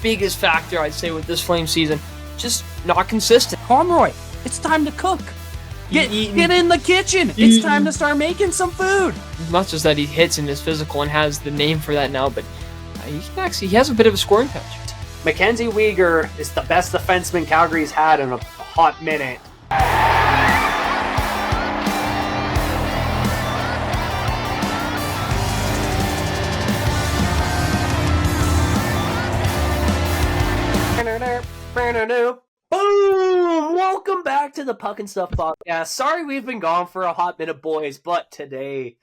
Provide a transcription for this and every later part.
biggest factor, I'd say, with this Flame season. Just not consistent. Conroy, it's time to cook. Get in the kitchen. It's time to start making some food. Not just that he hits and is physical and has the name for that now, but he has a bit of a scoring touch. Mackenzie Weegar is the best defenseman Calgary's had in a hot minute. Boom! Welcome back to the Puck and Stuff podcast. Sorry we've been gone for a hot minute, boys, but today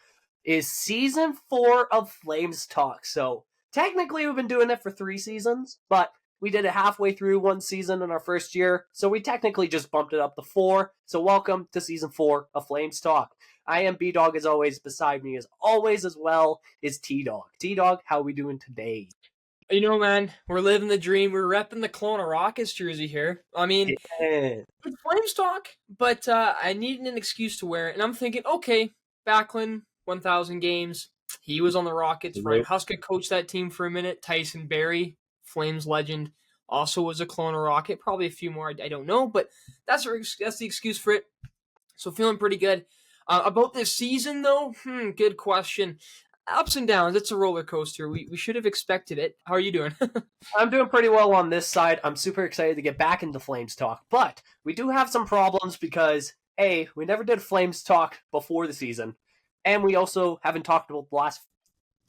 is season 4 of Flames Talk. So technically we've been doing it for 3 seasons, but we did it halfway through one season in our first year, so we technically just bumped it up to 4. So welcome to season 4 of Flames Talk. I am B-Dog as always. Beside me as always as well is T-Dog. T-Dog, how are we doing today? You know, man, we're living the dream. We're repping the Kelowna Rockets jersey here. I mean, It's Flames talk, but I needed an excuse to wear it. And I'm thinking, okay, Backlund, 1,000 games. He was on the Rockets. Ryan Huska coached that team for a minute. Tyson Barrie, Flames legend, also was a Kelowna Rocket. Probably a few more, I don't know, but that's the excuse for it. So feeling pretty good. About this season, though, good question. Ups and downs. It's a roller coaster. We should have expected it. How are you doing? I'm doing pretty well on this side. I'm super excited to get back into Flames Talk, but we do have some problems because, A, we never did Flames Talk before the season, and we also haven't talked about the last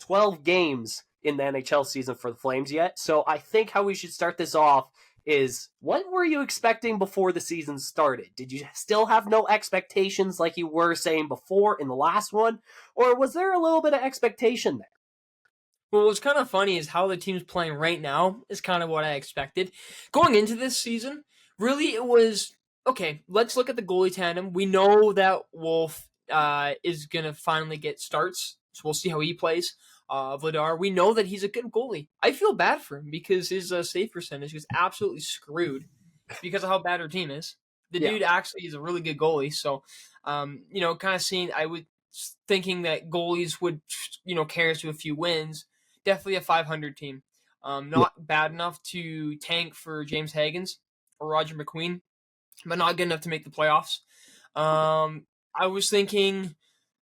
12 games in the NHL season for the Flames yet. So I think how we should start this off is, what were you expecting before the season started? Did you still have no expectations like you were saying before in the last one? Or was there a little bit of expectation there? Well, what's kind of funny is how the team's playing right now is kind of what I expected. Going into this season, really it was, okay, let's look at the goalie tandem. We know that Wolf is going to finally get starts, so we'll see how he plays. Vladar, we know that he's a good goalie. I feel bad for him because his save percentage is absolutely screwed because of how bad our team is. The dude actually is a really good goalie. So, kind of I was thinking that goalies would, carry us to a few wins. Definitely a 500 team. Not bad enough to tank for James Hagens or Roger McQueen, but not good enough to make the playoffs. I was thinking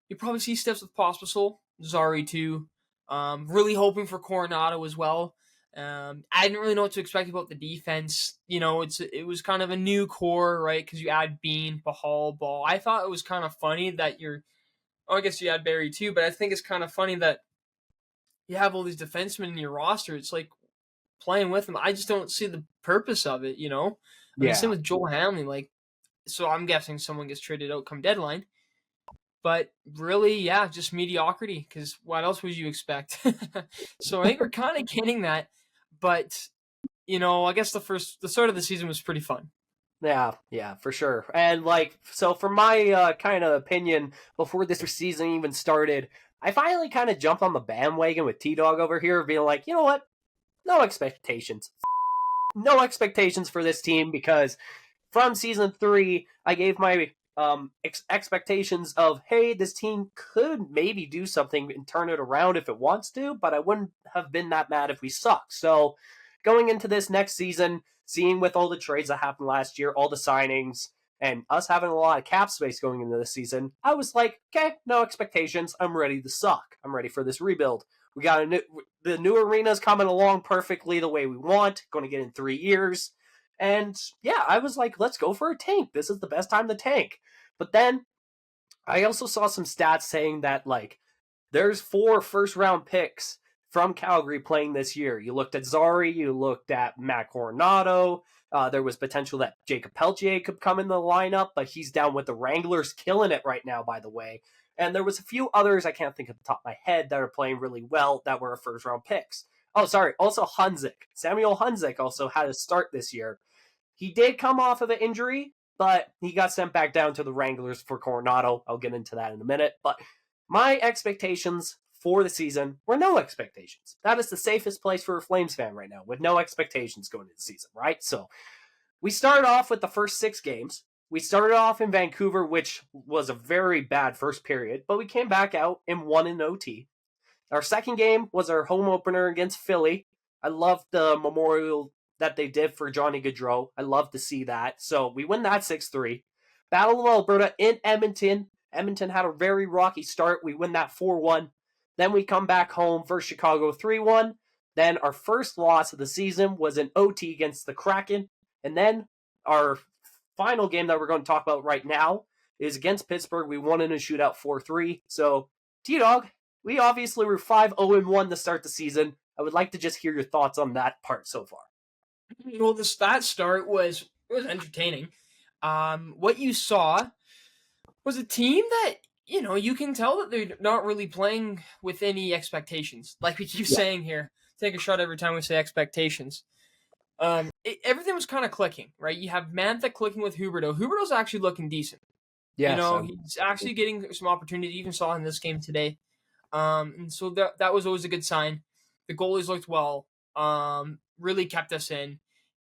you probably see steps with Pospisil, Zari too. Really hoping for Coronado as well. I didn't really know what to expect about the defense. It was kind of a new core, right? Because you add Bean, Pahal, Ball. I thought it was kind of funny that I guess you add Barry too, but I think it's kind of funny that you have all these defensemen in your roster. It's like playing with them. I just don't see the purpose of it, Same with Joel Hamley. So I'm guessing someone gets traded out come deadline. But really, just mediocrity, because what else would you expect? So I think we're kind of getting that. But, I guess the start of the season was pretty fun. Yeah, for sure. And, so for my kind of opinion, before this season even started, I finally kind of jumped on the bandwagon with T-Dog over here, being like, you know what? No expectations. No expectations for this team, because from season 3, I gave my expectations of, hey, this team could maybe do something and turn it around if it wants to, but I wouldn't have been that mad if we suck. So going into this next season, seeing with all the trades that happened last year, all the signings, and us having a lot of cap space going into this season, I was like, okay, no expectations. I'm ready to suck. I'm ready for this rebuild. We got the new arena's coming along perfectly the way we want. Going to get in 3 years. And I was like, let's go for a tank. This is the best time to tank. But then I also saw some stats saying that, there's 4 first-round picks from Calgary playing this year. You looked at Zari, you looked at Matt Coronado. There was potential that Jacob Peltier could come in the lineup, but he's down with the Wranglers, killing it right now, by the way. And there was a few others I can't think of the top of my head that are playing really well that were first-round picks. Oh, sorry. Also, Hunzik. Samuel Hunzik also had a start this year. He did come off of an injury, but he got sent back down to the Wranglers for Coronado. I'll get into that in a minute. But my expectations for the season were no expectations. That is the safest place for a Flames fan right now, with no expectations going into the season, right? So we started off with the first 6 games. We started off in Vancouver, which was a very bad first period, but we came back out and won in OT. Our second game was our home opener against Philly. I love the memorial that they did for Johnny Gaudreau. I love to see that. So we win that 6-3. Battle of Alberta in Edmonton. Edmonton had a very rocky start. We win that 4-1. Then we come back home for Chicago 3-1. Then our first loss of the season was an OT against the Kraken. And then our final game that we're going to talk about right now is against Pittsburgh. We won in a shootout 4-3. So, T-Dog, we obviously were 5-0-1 to start the season. I would like to just hear your thoughts on that part so far. Well, that start was entertaining. What you saw was a team that, you can tell that they're not really playing with any expectations. Like we keep saying here, take a shot every time we say expectations. Everything was kind of clicking, right? You have Mantha clicking with Huberdeau. Huberdeau's actually looking decent. Yeah, he's actually getting some opportunity. Even saw in this game today. And so that was always a good sign. The goalies looked well. Really kept us in.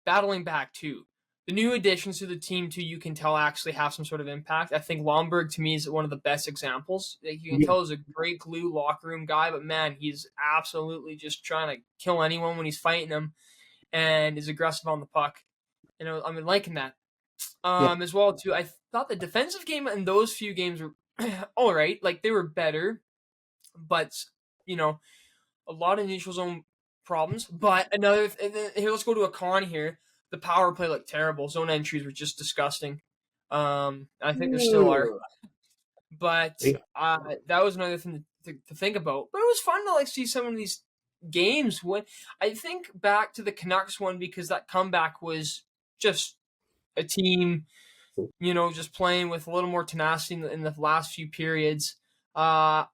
Battling back, too. The new additions to the team, too, you can tell actually have some sort of impact. I think Lomberg, to me, is one of the best examples. You can tell he's a great glue locker room guy, but, man, he's absolutely just trying to kill anyone when he's fighting them and is aggressive on the puck. I'm liking that. As well, too, I thought the defensive game in those few games were all right. Like, they were better, but, a lot of neutral zone problems. But here, let's go to a con here. The power play looked terrible. Zone entries were just disgusting. I think there still are. But that was another thing to think about. But it was fun to see some of these games. When I think back to the Canucks one, because that comeback was just a team, just playing with a little more tenacity in the last few periods. The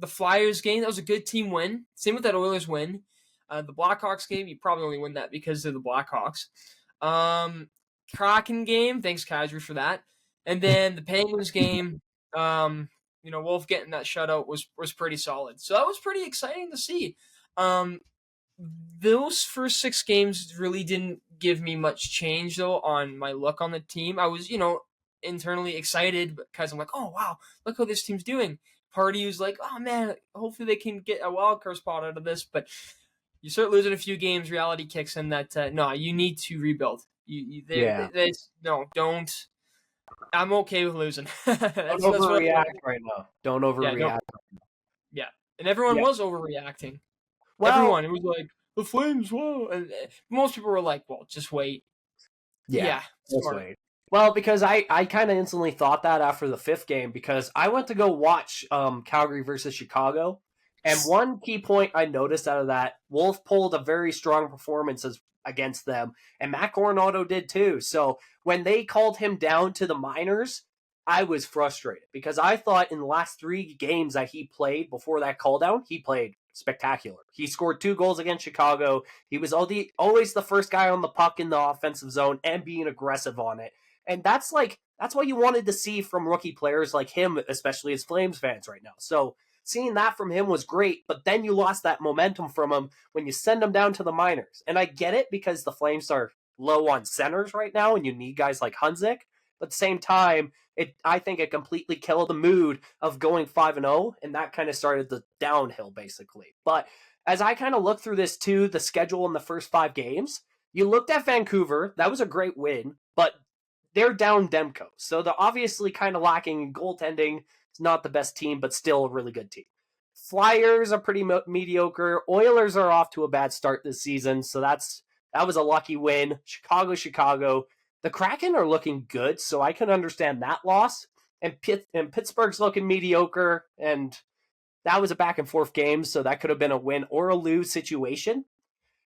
Flyers game, that was a good team win. Same with that Oilers win. The Blackhawks game, you probably only win that because of the Blackhawks. Kraken game, thanks Kadri for that. And then the Penguins game, Wolf getting that shutout was pretty solid. So that was pretty exciting to see. Those first 6 games really didn't give me much change though on my look on the team. I was, internally excited because I'm like, oh wow, look how this team's doing. Party was like, oh man, hopefully they can get a wild card spot out of this, but you start losing a few games, reality kicks in that no, you need to rebuild. Don't. I'm okay with losing. Don't overreact right now. Don't overreact. Yeah, and everyone was overreacting. Well, everyone, it was like the Flames. Whoa, and most people were like, well, just wait. Yeah, just wait. Well, because I kind of instantly thought that after the 5th game, because I went to go watch Calgary versus Chicago, and one key point I noticed out of that, Wolf pulled a very strong performance against them, and Matt Coronado did too. So when they called him down to the minors, I was frustrated because I thought in the last 3 games that he played before that call down, he played spectacular. He scored 2 goals against Chicago. He was always the first guy on the puck in the offensive zone and being aggressive on it. And that's what you wanted to see from rookie players like him, especially as Flames fans right now. So seeing that from him was great, but then you lost that momentum from him when you send him down to the minors. And I get it because the Flames are low on centers right now and you need guys like Hunzik. But at the same time, I think it completely killed the mood of going 5-0, and that kind of started the downhill, basically. But as I kind of look through this too, the schedule in the first 5 games, you looked at Vancouver. That was a great win, but they're down Demko. So they're obviously kind of lacking in goaltending. It's not the best team, but still a really good team. Flyers are pretty mediocre. Oilers are off to a bad start this season, so that was a lucky win. Chicago. The Kraken are looking good, so I can understand that loss. And Pittsburgh's looking mediocre, and that was a back-and-forth game, so that could have been a win or a lose situation.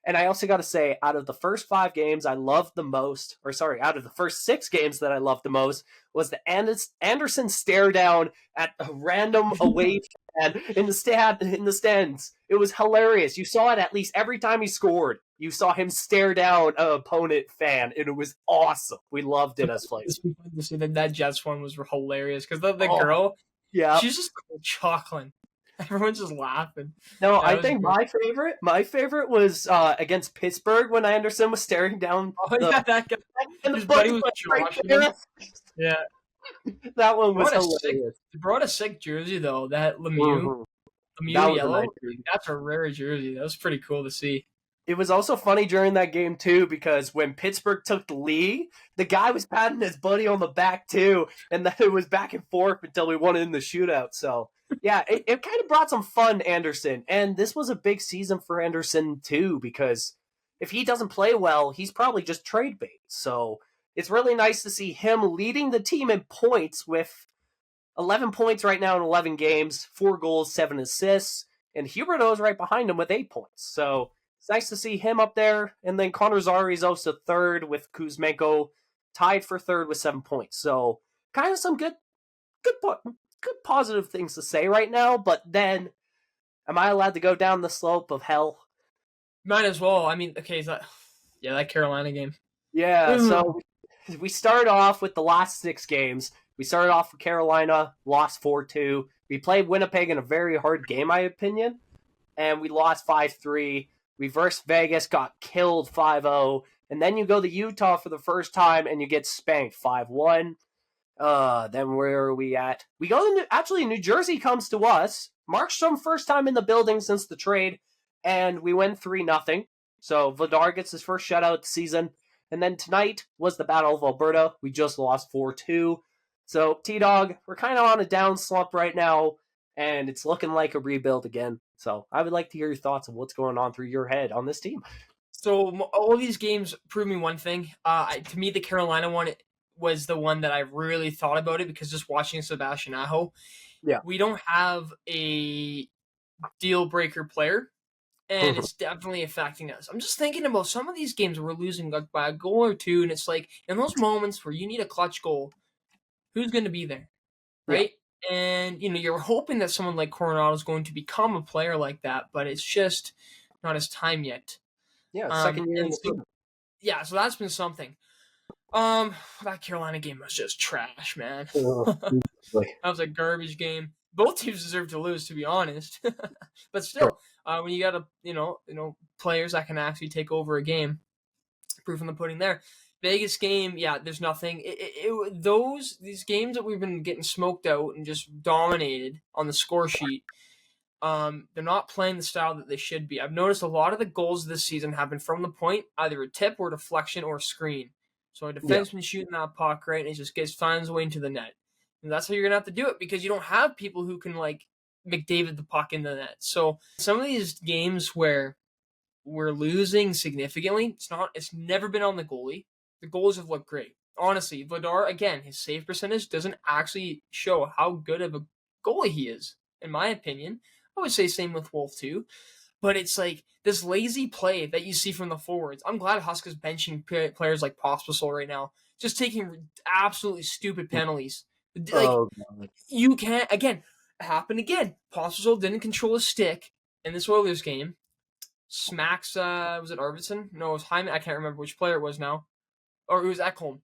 And I also got to say, out of the first 5 games I loved the most, out of the first 6 games that I loved the most, was the Anderson stare down at a random away fan in the stands. It was hilarious. You saw it at least every time he scored. You saw him stare down an opponent fan, and it was awesome. We loved it as Flames. That Jets one was hilarious because the girl, she's just chuckling. Everyone's just laughing. No, I think my favorite was against Pittsburgh when Anderson was staring down. That guy. And his buddy was joshing him. Yeah. That one was hilarious. He brought a sick jersey, though. That Lemieux. Lemieux yellow. That's a rare jersey. That was pretty cool to see. It was also funny during that game too, because when Pittsburgh took the lead, the guy was patting his buddy on the back too, and then it was back and forth until we won in the shootout. So yeah, it kind of brought some fun, Anderson. And this was a big season for Anderson too, because if he doesn't play well, he's probably just trade bait. So it's really nice to see him leading the team in points with 11 points right now in 11 games, 4 goals, 7 assists, and Huberdeau's right behind him with 8 points. So it's nice to see him up there. And then Connor Zari's also third with Kuzmenko tied for third with 7 points. So kind of some good positive things to say right now. But then, am I allowed to go down the slope of hell? Might as well. I mean, okay, that Carolina game. Yeah, so we start off with the last 6 games. We started off with Carolina, lost 4-2. We played Winnipeg in a very hard game, my opinion, and we lost 5-3. We versed Vegas, got killed 5-0, and then you go to Utah for the first time and you get spanked 5-1. Then where are we at? We go to actually New Jersey comes to us. Markstrom first time in the building since the trade, and we win 3-0. So Vladar gets his first shutout of the season. And then tonight was the Battle of Alberta. We just lost 4-2. So, T-Dog, we're kind of on a down slump right now, and it's looking like a rebuild again. So, I would like to hear your thoughts on what's going on through your head on this team. So, all of these games prove me one thing. To me, the Carolina one was the one that I really thought about it, because just watching Sebastian Aho, we don't have a deal-breaker player, and it's definitely affecting us. I'm just thinking about some of these games we're losing like by a goal or two, and it's like, in those moments where you need a clutch goal, who's going to be there, right? Yeah. And, you're hoping that someone like Coronado is going to become a player like that, but it's just not his time yet. Yeah, second year in the team. Yeah, so that's been something. That Carolina game was just trash, man. That was a garbage game. Both teams deserve to lose, to be honest. But still, when you got players that can actually take over a game, proof in the pudding there. Vegas game, yeah, there's nothing. These games that we've been getting smoked out and just dominated on the score sheet, they're not playing the style that they should be. I've noticed a lot of the goals this season have been from the point, either a tip or deflection or a screen. So a defenseman shooting that puck, right, and it just finds a way into the net. And that's how you're going to have to do it, because you don't have people who can, like, McDavid the puck in the net. So some of these games where we're losing significantly, it's never been on the goalie. The goals have looked great. Honestly, Vladar, again, his save percentage doesn't actually show how good of a goalie he is, in my opinion. I would say same with Wolf too. But it's like this lazy play that you see from the forwards. I'm glad Huska's benching players like Pospisil right now, just taking absolutely stupid penalties. You can't, again, happen again. Pospisil didn't control his stick in this Oilers game. Smacks, was it Arvidsson? No, it was Hyman. I can't remember which player it was now. Or it was Ekholm.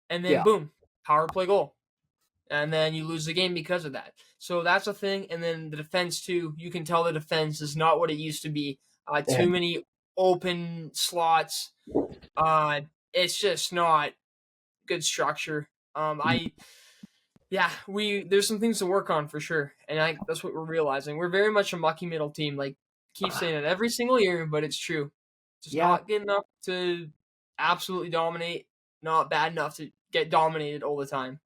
And then, boom, power play goal. And then you lose the game because of that. So that's a thing. And then the defense, too. You can tell the defense is not what it used to be. Too many open slots. It's just not good structure. There's some things to work on for sure. And that's what we're realizing. We're very much a mucky middle team. Like, keep saying it every single year, but it's true. Just not good enough to absolutely dominate, not bad enough to get dominated all the time.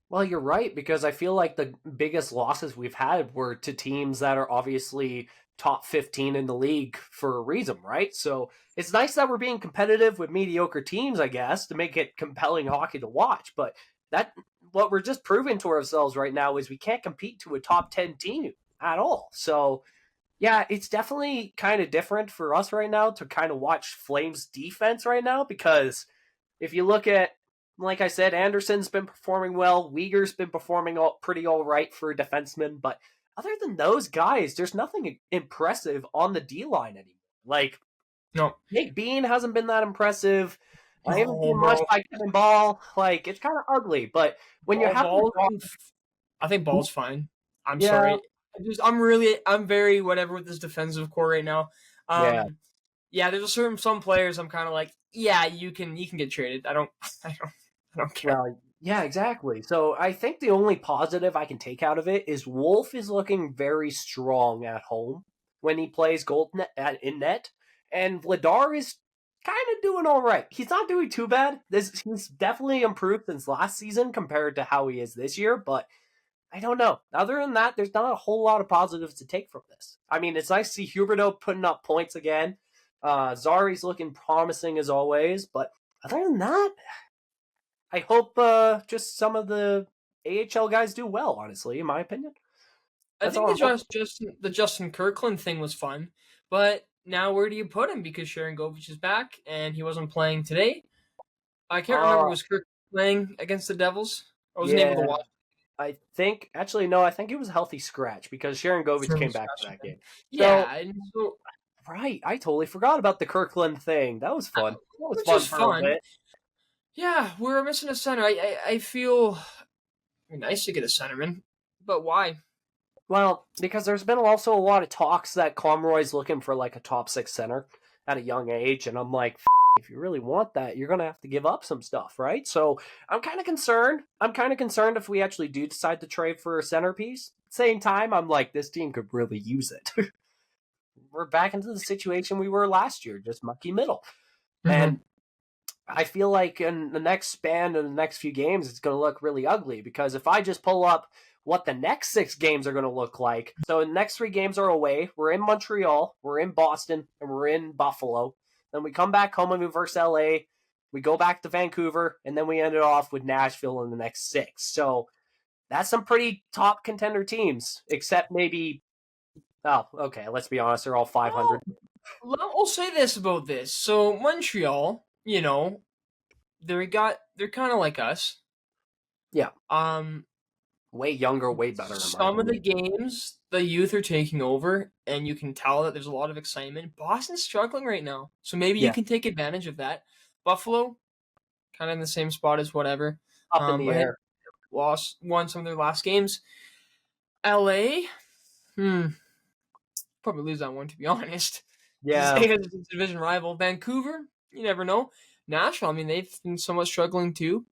Well, you're right, because I feel like the biggest losses we've had were to teams that are obviously top 15 in the league for a reason, right? So it's nice that we're being competitive with mediocre teams, I guess, to make it compelling hockey to watch. But what we're just proving to ourselves right now is we can't compete to a top 10 team at all. So yeah, it's definitely kind of different for us right now to kind of watch Flames defense right now, because if you look at, like I said, Anderson's been performing well, Uyghur's been performing pretty all right for a defenseman, but other than those guys, there's nothing impressive on the D-line anymore. Like, no, Nate Bean hasn't been that impressive. I haven't seen much by Kevin Ball. Like, it's kind of ugly, but when you have I think Ball's fine. I'm sorry. I'm very whatever with this defensive core right now. There's some players I'm kind of like, you can get traded. I don't care. Well, yeah, exactly. So I think the only positive I can take out of it is Wolf is looking very strong at home when he plays in net, And Vladar is kind of doing all right. He's not doing too bad. He's definitely improved since last season compared to how he is this year, but I don't know. Other than that, there's not a whole lot of positives to take from this. I mean, it's nice to see Huberdeau putting up points again. Zari's looking promising as always, but other than that, I hope just some of the AHL guys do well, honestly, in my opinion. I That's think all I'm hoping. the Justin Kirkland thing was fun, but now where do you put him? Because Sharon Govich is back and he wasn't playing today. I can't remember, was Kirk playing against the Devils? I wasn't able to Yeah, watch. I think actually no, I think it was a healthy scratch because Sharon Govich came back for that game. So Yeah, and so right, I totally forgot about the Kirkland thing. That was fun. That was which fun is for a fun. bit. Yeah, we're missing a center. I feel nice to get a centerman, but why? Well, because there's been also a lot of talks that Conroy's looking for like a top 6 center at a young age, and I'm like, if you really want that, you're gonna have to give up some stuff, right? So I'm kind of concerned. I'm kind of concerned if we actually do decide to trade for a centerpiece. Same time, I'm like, this team could really use it. We're back into the situation we were last year, just mucky middle. And I feel like in the next span of the next few games, it's going to look really ugly because if I just pull up what the next 6 games are going to look like, so the next 3 games are away. We're in Montreal, we're in Boston, and we're in Buffalo. Then we come back home and we versus LA. We go back to Vancouver, and then we end it off with Nashville in the next 6. So that's some pretty top contender teams, except maybe. Oh, okay. Let's be honest; they're all 500. I'll say this about this. So Montreal, they're kind of like us. Yeah, Um, way younger, way better. some of the games the youth are taking over, and you can tell that there's a lot of excitement. Boston's struggling right now, so maybe you can take advantage of that. Buffalo, kind of in the same spot as whatever. Up in the air. Won some of their last games. LA, probably lose that one to be honest. Yeah, Because it's a division rival. Vancouver, you never know. Nashville, I mean, they've been somewhat struggling too.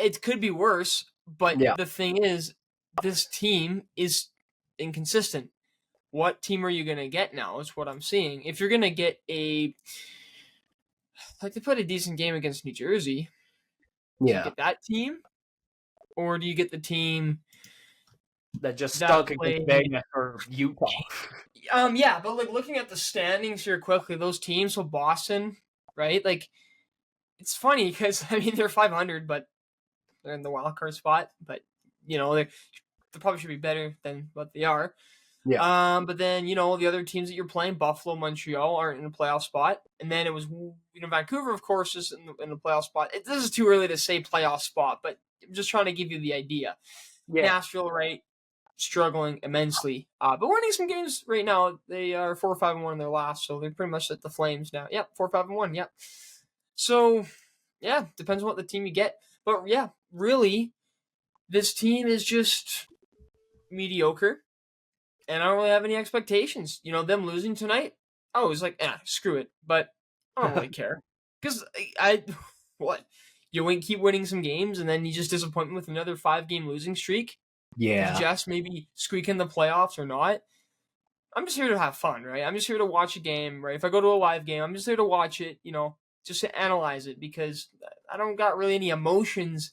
It could be worse, but yeah, the thing is, this team is inconsistent. What team are you going to get now is what I'm seeing. If you're going to get they played a decent game against New Jersey. Do you get that team? Or do you get the team that just stunk against Vegas or Utah? Yeah, but like looking at the standings here quickly, those teams, so Boston, right? Like, it's funny because I mean they're 500, but they're in the wild card spot. But they probably should be better than what they are. Yeah. But then the other teams that you're playing, Buffalo, Montreal, aren't in a playoff spot, and then it was Vancouver, of course, is in the playoff spot. This is too early to say playoff spot, but I'm just trying to give you the idea. Yeah. Nashville, right? Struggling immensely, but winning some games right now. They are 4-5-1 in their last, so they're pretty much at the Flames now. Yep, 4-5-1. Yep. So, yeah, depends on what the team you get, but yeah, really, this team is just mediocre, and I don't really have any expectations. Them losing tonight, I was like, screw it, but I don't really care because what you keep winning some games, and then you just disappoint me with another 5-game losing streak. Yeah. Just maybe squeak in the playoffs or not. I'm just here to have fun, right? I'm just here to watch a game, right? If I go to a live game, I'm just here to watch it, just to analyze it because I don't got really any emotions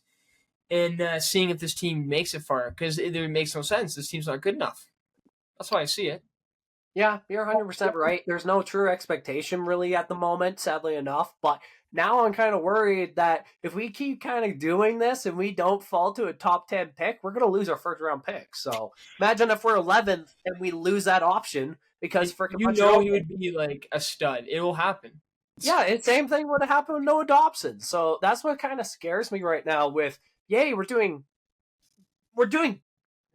in seeing if this team makes it far because it makes no sense. This team's not good enough. That's why I see it. Yeah, you're 100% right. There's no true expectation really at the moment, sadly enough. But now I'm kind of worried that if we keep kind of doing this and we don't fall to a top 10 pick, we're going to lose our first round pick. So imagine if we're 11th and we lose that option because he would be like a stud. It will happen. Yeah, it's same thing would have happened with Noah Dobson. So that's what kind of scares me right now with, we're doing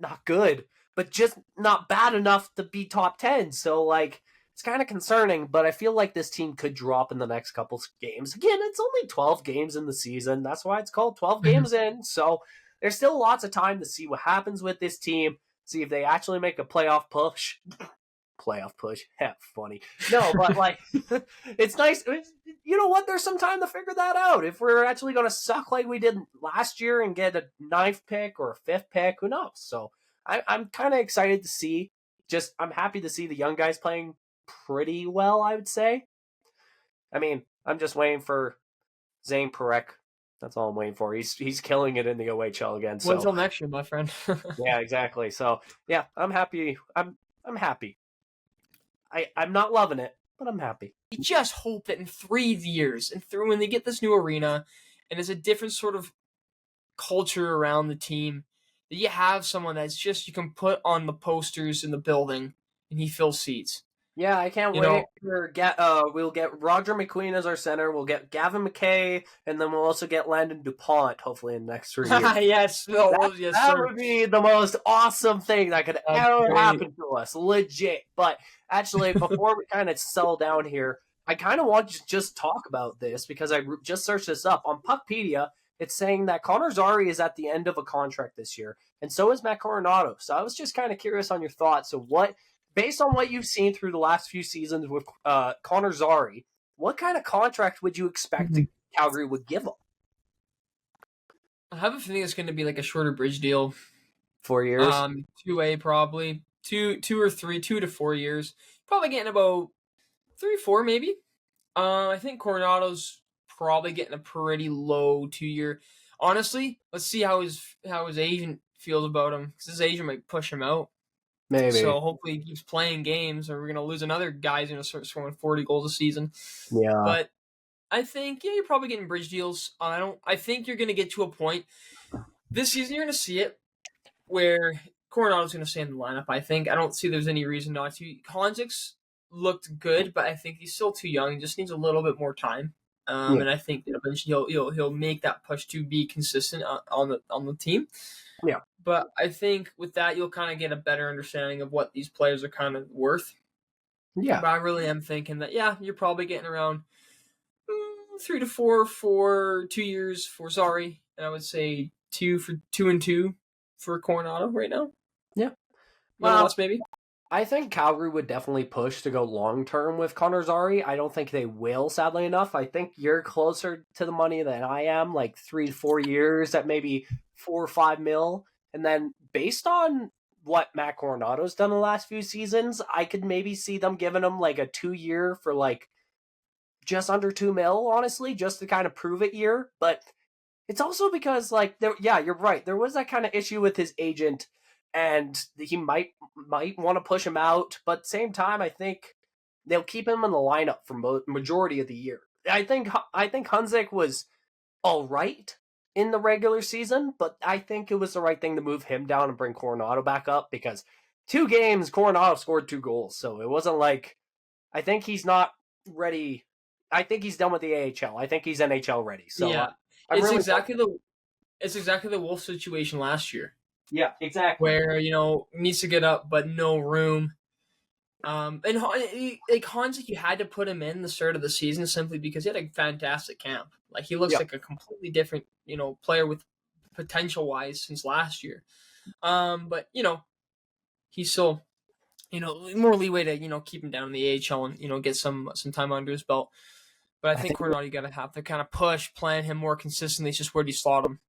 not good, but just not bad enough to be top 10. So, like, it's kind of concerning, but I feel like this team could drop in the next couple games. Again, it's only 12 games in the season. That's why it's called 12 games in. So, there's still lots of time to see what happens with this team, see if they actually make a playoff push. Playoff push. Funny. No, but, like, it's nice. You know what? There's some time to figure that out. If we're actually going to suck like we did last year and get a 9th pick or a 5th pick, who knows? So, I'm kind of excited to see. I'm happy to see the young guys playing pretty well, I would say. I mean, I'm just waiting for Zane Parekh. That's all I'm waiting for. He's killing it in the OHL again. Well, So until next year, my friend. yeah, exactly. So yeah, I'm happy. I'm happy. I'm not loving it, but I'm happy. You just hope that in 3 years, and through when they get this new arena, and there's a different sort of culture around the team, that you have someone that's just you can put on the posters in the building, and he fills seats. Yeah, I can't You wait. know, We'll get Roger McQueen as our center. We'll get Gavin McKay, and then we'll also get Landon DuPont. Hopefully in the next 3 years. yes, yes, That sir. would be the most awesome thing that could That's ever great. happen to us. Legit. But actually, before we kind of settle down here, I kind of want to just talk about this because I just searched this up on Puckpedia. It's saying that Connor Zary is at the end of a contract this year, and so is Matt Coronado. So I was just kind of curious on your thoughts of what, based on what you've seen through the last few seasons with Connor Zary, what kind of contract would you expect Calgary would give him? I have a feeling it's going to be like a shorter bridge deal. 4 years? 2A probably. 2 or 3, 2 to 4 years. Probably getting about 3, 4 maybe. I think Coronado's probably getting a pretty low 2-year. Honestly, let's see how his agent feels about him, because his agent might push him out. Maybe. So hopefully he keeps playing games, or we're gonna lose another guy who's gonna start scoring 40 goals a season. Yeah. But I think you're probably getting bridge deals. I think you're gonna get to a point this season. You're gonna see it where Coronado's gonna stay in the lineup. I think. I don't see there's any reason not to. Konzik's looked good, but I think he's still too young. He just needs a little bit more time. And I think that eventually he'll make that push to be consistent on the team. Yeah. But I think with that you'll kind of get a better understanding of what these players are kind of worth. Yeah. But I really am thinking that you're probably getting around 3 to 4 for 2 years for Zary, and I would say 2 for 2 and 2 for Coronado right now. Yeah. Well, maybe. I think Calgary would definitely push to go long term with Connor Zary. I don't think they will, sadly enough. I think you're closer to the money than I am, like 3 to 4 years at maybe 4 or 5 mil. And then based on what Matt Coronado's done the last few seasons, I could maybe see them giving him like a 2-year for like just under 2 mil, honestly, just to kind of prove it year. But it's also because like you're right. There was that kind of issue with his agent, and he might want to push him out, but at the same time, I think they'll keep him in the lineup for majority of the year. I think Hunzik was all right in the regular season, but I think it was the right thing to move him down and bring Coronado back up, because 2 games Coronado scored 2 goals, so it wasn't like, I think he's not ready. I think he's done with the AHL. I think he's NHL ready. So yeah, it's exactly the Wolf situation last year. Yeah, exactly. Where needs to get up, but no room. And like Hanzik, you had to put him in the start of the season simply because he had a fantastic camp. Like he looks like a completely different player with potential wise since last year. But he's still more leeway to keep him down in the AHL and get some time under his belt. But I think Coronado, you gotta have to kind of plan him more consistently. It's just where do you slot him.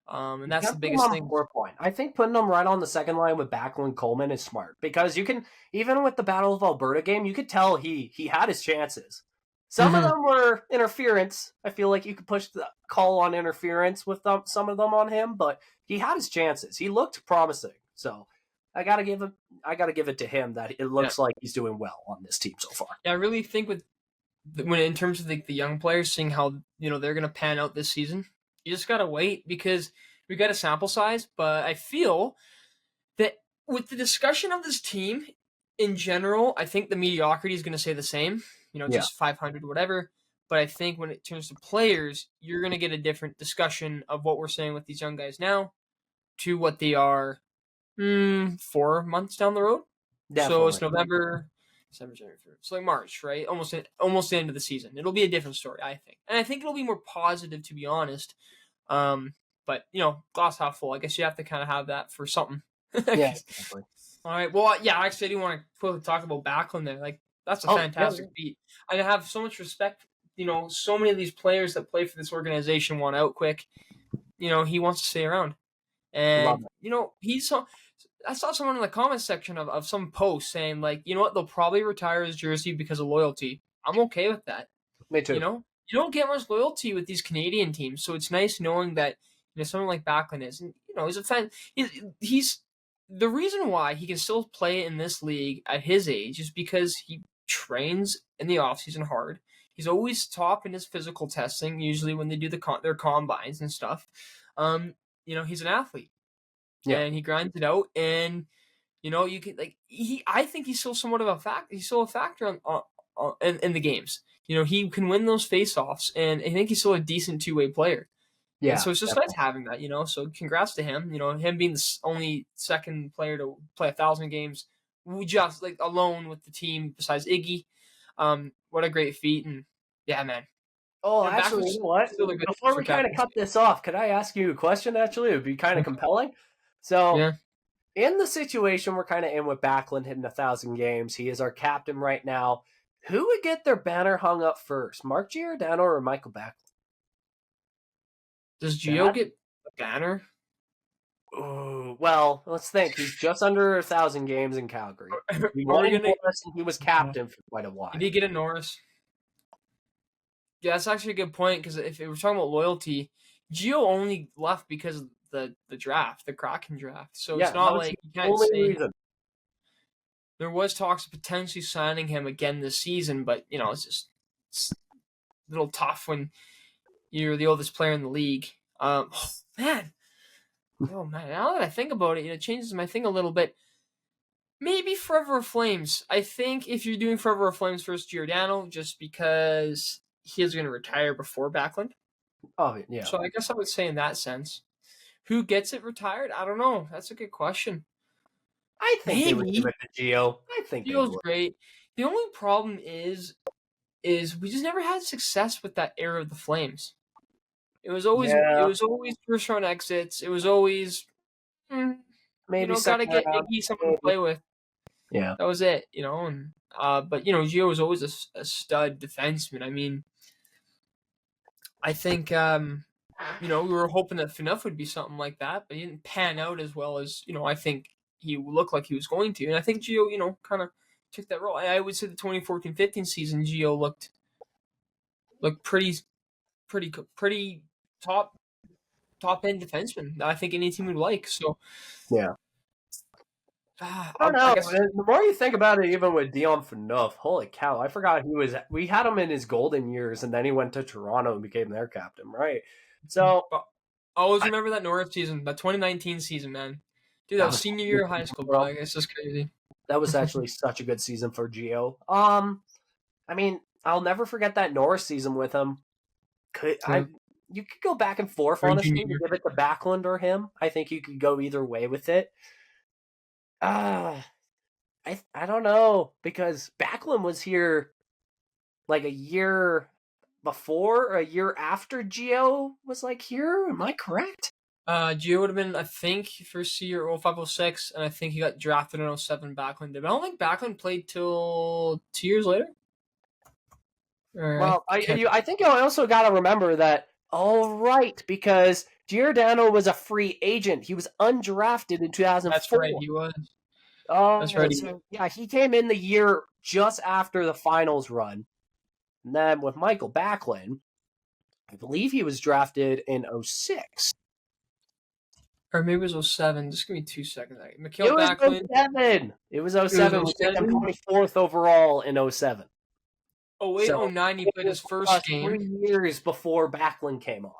And that's the biggest thing. Point. I think putting them right on the second line with Backlund Coleman is smart, because you can, even with the Battle of Alberta game, you could tell he had his chances. Some of them were interference. I feel like you could push the call on interference with some of them on him, but he had his chances. He looked promising. So I gotta give it to him that it looks like he's doing well on this team so far. Yeah, I really think when in terms of the young players, seeing how they're gonna pan out this season. You just gotta wait because we got a sample size, but I feel that with the discussion of this team in general, I think the mediocrity is going to stay the same. Just 500, whatever. But I think when it turns to players, you're going to get a different discussion of what we're saying with these young guys now to what they are 4 months down the road. Definitely. So it's November, December, January, February. It's like March, right? Almost the end of the season. It'll be a different story, I think. And I think it'll be more positive, to be honest. But glass half full. I guess you have to kind of have that for something. Yeah, exactly. All right. Well, yeah. Actually, I do want to talk about Backlund there. Like that's a fantastic beat. I have so much respect. So many of these players that play for this organization want out quick. He wants to stay around, and he's I saw someone in the comments section of some post saying like, you know what, they'll probably retire his jersey because of loyalty. I'm okay with that. Me too. You know, you don't get much loyalty with these Canadian teams, so it's nice knowing that someone like Backlund is, and he's a fan. He's the reason why he can still play in this league at his age is because he trains in the offseason hard. He's always top in his physical testing, usually when they do their combines and stuff. He's an athlete, and he grinds it out, and you can I think he's still somewhat of a factor. He's still a factor in the games. He can win those face-offs, and I think he's still a decent two-way player. Yeah, and so it's just nice having that. So congrats to him. Him being the only second player to play 1,000 games, we just alone with the team besides Iggy. What a great feat, and yeah, man. Oh, actually, you know what? Before we kind of cut this off, could I ask you a question? Actually, it would be kind of compelling. So, in the situation we're kind of in with Backlund hitting 1,000 games, he is our captain right now. Who would get their banner hung up first, Mark Giordano or Michael Backlund? Does Gio get a banner? Oh, well, let's think. He's just under 1,000 games in Calgary. He was captain for quite a while. Did he get a Norris? Yeah, that's actually a good point, because if we're talking about loyalty, Gio only left because of the draft, the Kraken draft. So it's not like you can't say reason. There was talks of potentially signing him again this season, but it's a little tough when you're the oldest player in the league. Oh man, now that I think about it, it changes my thing a little bit. Maybe Forever Flames. I think if you're doing Forever Flames first, Giordano, just because he is going to retire before Backlund. Oh, yeah. So I guess I would say in that sense. Who gets it retired? I don't know. That's a good question. I think they would give it to Gio. I think Gio's great. The only problem is we just never had success with that era of the Flames. It was always first round exits. It was always maybe gotta get Iggy someone to play with. Yeah, that was it. And but Gio was always a stud defenseman. I mean, I think we were hoping that Phaneuf would be something like that, but he didn't pan out as well as I think he looked like he was going to. And I think Gio, kind of took that role. I would say the 2014-15 season, Gio looked pretty top end defenseman that I think any team would like. So yeah. I don't know. The more you think about it, even with Dion Phaneuf, holy cow! I forgot we had him in his golden years, and then he went to Toronto and became their captain, right? So always remember that Norris season, that 2019 season, man. Dude, that was senior year of high school, bro. It's just crazy. That was actually such a good season for Gio. I mean, I'll never forget that Norris season with him. You could go back and forth, honestly, to give it to Backlund or him. I think you could go either way with it. I don't know, because Backlund was here like a year before or a year after Gio was here. Am I correct? Gio would have been, I think, first year 05-06, and I think he got drafted in 07. Backlund did. I don't think Backlund played till 2 years later. Well, I think you also got to remember that. All right, because Giordano was a free agent. He was undrafted in 2004. That's right, he was. Oh, that's right. So, yeah, he came in the year just after the finals run. And then with Michael Backlund, I believe he was drafted in 06. Or maybe it was 07. Just give me 2 seconds. Mikhail Backlund. 07. It was 07. We took him 24th overall in 07. 08, 09, he played his first game. 3 years before Backlund came on.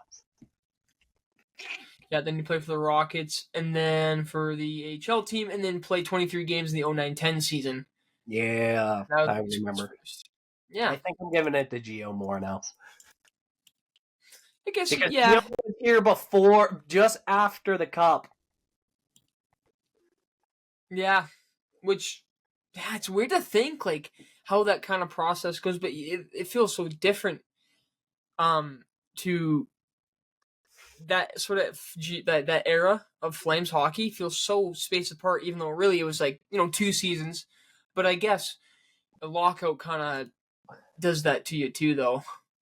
Yeah, then he played for the Rockets, and then for the AHL team, and then played 23 games in the 09-10 season. Yeah, I remember. Yeah. I think I'm giving it to Gio more now. I guess, because yeah. Gio was here before, just after the Cup. Yeah, it's weird to think, how that kind of process goes, but it feels so different to that sort of that era of Flames hockey feels so spaced apart, even though really it was 2 seasons. But I guess a lockout kind of does that to you too, though.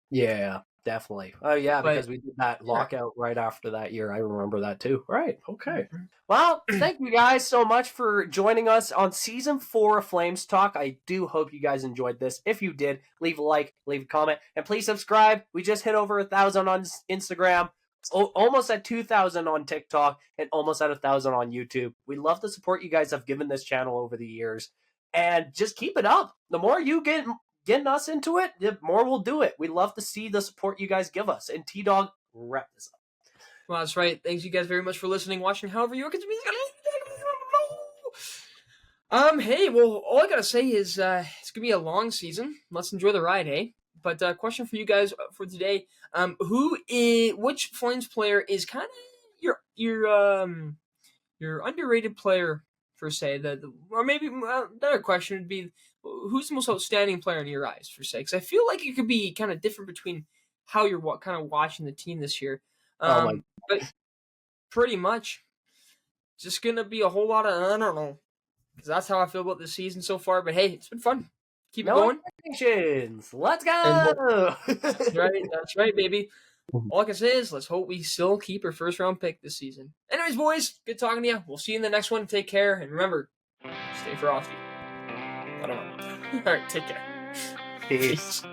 Yeah, Definitely. Oh, yeah, But because we did that yeah. lockout right after that year. I remember that too. Right. Okay. Mhm. Well, thank you guys so much for joining us on season 4 of Flames Talk. I do hope you guys enjoyed this. If you did, leave a like, leave a comment, and please subscribe. We just hit over 1,000 on Instagram, almost at 2,000 on TikTok, and almost at 1,000 on YouTube. We love the support you guys have given this channel over the years. And just keep it up. The more you getting us into it, the more we'll do it. We love to see the support you guys give us. And T-Dog, wrap this up. Well, that's right. Thanks you guys very much for listening, watching, however you can. Hey, well, all I gotta say is it's gonna be a long season. Let's enjoy the ride, eh? But question for you guys for today: which Flames player is kind of your underrated player per se? Or maybe another question would be: who's the most outstanding player in your eyes per se? Because I feel like it could be kind of different between how you're kind of watching the team this year. Oh my! But pretty much, just gonna be a whole lot of I don't know. Because that's how I feel about this season so far. But hey, it's been fun. Keep it No going. expectations. Let's And go. that's right, baby. All I can say is let's hope we still keep our first round pick this season. Anyways, boys, good talking to you. We'll see you in the next one. Take care. And remember, stay frosty. I don't know. All right, take care. Peace. Peace.